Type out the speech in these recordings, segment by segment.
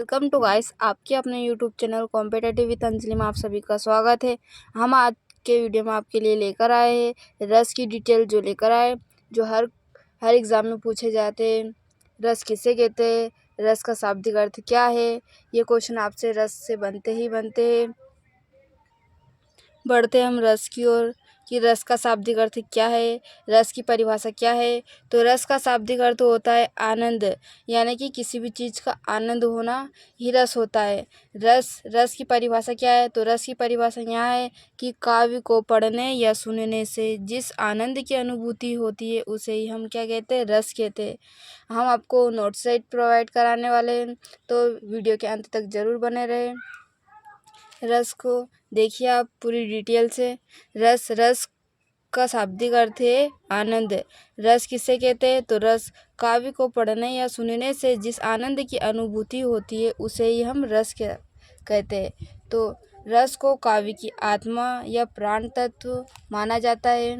Welcome to guys, आपके अपने YouTube channel competitive with Anjali में आप सभी का स्वागत है। हम आज के वीडियो में आपके लिए लेकर आए हैं रस की डिटेल, जो लेकर आए जो हर एग्ज़ाम में पूछे जाते हैं। रस किसे कहते हैं, रस का शाब्दिक अर्थ क्या है, ये क्वेश्चन आपसे रस से बनते हैं। बढ़ते हम रस की ओर कि रस का शाब्दिक अर्थ क्या है, रस की परिभाषा क्या है। तो रस का शाब्दिक अर्थ होता है आनंद, यानी कि किसी भी चीज़ का आनंद होना ही रस होता है। रस की परिभाषा क्या है, तो रस की परिभाषा यहाँ है कि काव्य को पढ़ने या सुनने से जिस आनंद की अनुभूति होती है उसे ही हम क्या कहते हैं, रस कहते हैं। हम आपको नोट सेट प्रोवाइड कराने वाले हैं, तो वीडियो के अंत तक ज़रूर बने रहें। रस को देखिए आप पूरी डिटेल से। रस का शाब्दिक अर्थ है आनंद। रस किसे कहते हैं, तो रस काव्य को पढ़ने या सुनने से जिस आनंद की अनुभूति होती है उसे ही हम रस कहते हैं। तो रस को काव्य की आत्मा या प्राण तत्व माना जाता है।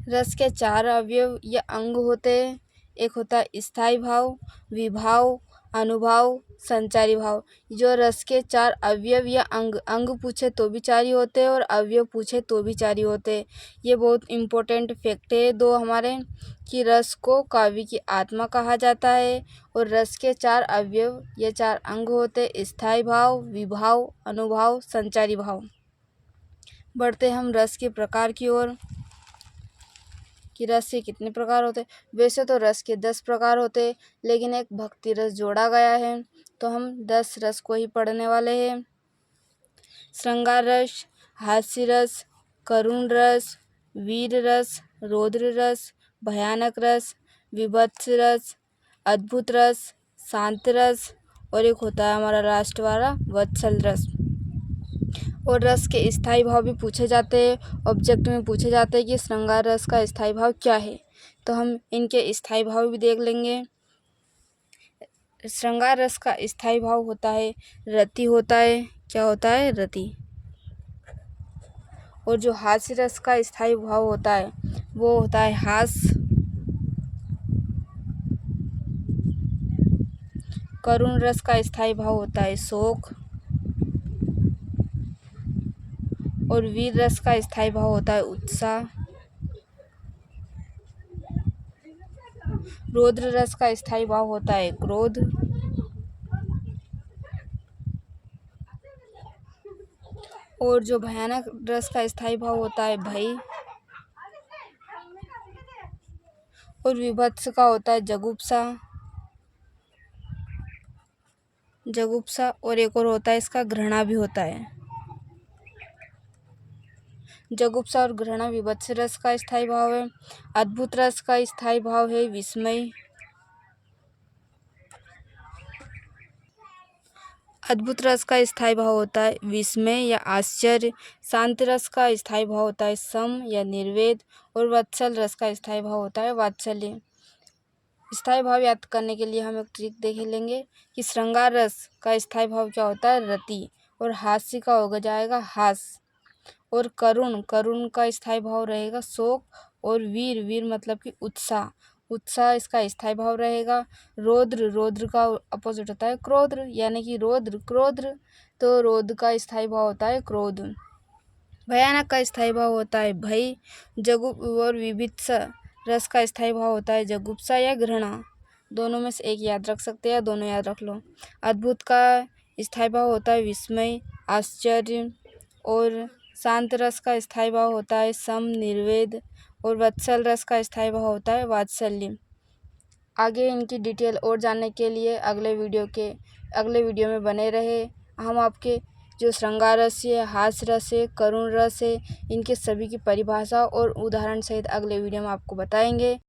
रस के 4 अवयव या अंग होते हैं। एक होता है स्थायी भाव, विभाव, अनुभाव, संचारी भाव। जो रस के 4 अवयव या अंग पूछे तो भी 4 ही होते हैं और अवयव पूछे तो भी 4 ही होते हैं। ये बहुत इम्पोर्टेंट फैक्ट है दो हमारे, कि रस को काव्य की आत्मा कहा जाता है और रस के 4 अवयव या 4 अंग होते हैं, स्थायी भाव, विभाव, अनुभाव, संचारी भाव। बढ़ते हम रस के प्रकार की ओर कि रस के कितने प्रकार होते हैं। वैसे तो रस के 10 प्रकार होते हैं, लेकिन एक भक्ति रस जोड़ा गया है, तो हम 10 रस को ही पढ़ने वाले हैं। श्रृंगार रस, हास्य रस, करुण रस, वीर रस, रौद्र रस, भयानक रस, विभत्स रस, अद्भुत रस, शांत रस, और एक होता है हमारा लास्ट वाला वत्सल रस। और रस के स्थायी भाव भी पूछे जाते हैं, ऑब्जेक्ट में पूछे जाते हैं कि श्रृंगार रस का स्थायी भाव क्या है, तो हम इनके स्थायी भाव भी देख लेंगे। श्रृंगार रस का स्थायी भाव होता है रति होता है। क्या होता है, रति। और जो हास्य रस का स्थायी भाव होता है वो होता है हास। करुण रस का स्थायी भाव होता है शोक। और वीर रस का स्थायी भाव होता है उत्साह। रौद्र रस का स्थायी भाव होता है क्रोध। और जो भयानक रस का स्थायी भाव होता है भय। और विभत्स का होता है जुगुप्सा। और एक और होता है इसका घृणा भी होता है। जुगुप्सा और घृणा विभत्स रस का स्थायी भाव है। अद्भुत रस का स्थायी भाव है विस्मय। अद्भुत रस का स्थायी भाव होता है विस्मय या आश्चर्य। शांत रस का स्थायी भाव होता है सम या निर्वेद। और वत्सल रस का स्थायी भाव होता है वात्सल्य। स्थायी भाव याद करने के लिए हम एक ट्रिक देख लेंगे कि श्रृंगार रस का स्थायी भाव क्या होता है, रति। और हास्य का हो जाएगा हास। और करुण का स्थायी भाव रहेगा शोक। और वीर मतलब कि उत्साह इसका स्थायी भाव रहेगा। रौद्र का अपोजिट होता है क्रोध, यानी कि क्रोध, तो रौद्र का स्थायी भाव होता है क्रोध। भयानक का स्थायी भाव होता है भय। और विभत्स रस का स्थायी भाव होता है जुगुप्सा या घृणा। दोनों में से एक याद रख सकते हैं, दोनों याद रख लो। अद्भुत का स्थायी भाव होता है विस्मय, आश्चर्य। और शांत रस का स्थायी भाव होता है सम, निर्वेद। और वत्सल रस का स्थायी भाव होता है वात्सल्य। आगे इनकी डिटेल और जानने के लिए अगले वीडियो में बने रहे। हम आपके जो श्रृंगार रस है, हास्य रस है, करुण रस है, इनके सभी की परिभाषा और उदाहरण सहित अगले वीडियो में आपको बताएंगे।